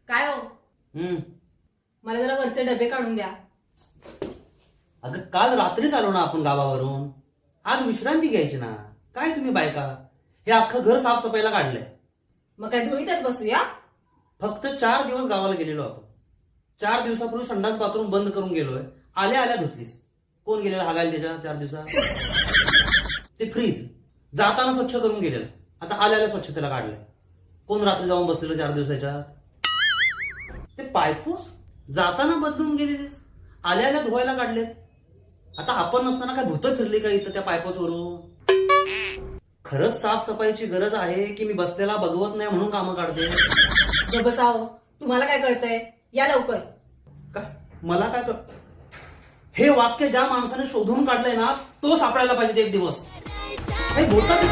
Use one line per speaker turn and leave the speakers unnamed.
काय हो, मला जरा वरचे डबे काढून द्या.
अगं काल रात्रीच आलो ना आपण गावावरून. आज विश्रांती घ्यायची ना. काय तुम्ही बायका हे अख्खं घर साफसफाईला काढलंय.
मग काय धुळीतच बसूया?
फक्त 4 दिवस गावाला गेलेलो आपण. 4 दिवसापूर्वी संडास बाथरूम बंद करून गेलोय. आल्या आल्या धुतलीस. कोण गेलेलं हागायला त्याच्या 4 दिवसात? ते फ्रीज जाताना स्वच्छ करून गेलेलं. आता आल्याला स्वच्छतेला काढलंय. कोण रात्री जाऊन बसलेलं 4 दिवसाच्या? ते पायपूस जाताना बदलून गेलेले, आल्या आल्या धुवायला काढलेत. आता आपण नसताना काय भूत फिरली का इथं त्या पायपूसवरून? खरंच साफसफाईची गरज आहे की मी बसलेला बघवत नाही म्हणून कामं काढते?
बसाव, तुम्हाला काय कळतंय? या लवकर.
काय मला काय कर? हे वाक्य ज्या माणसाने शोधून काढलंय ना तो सापडायला पाहिजे एक दिवस. हे बोलतात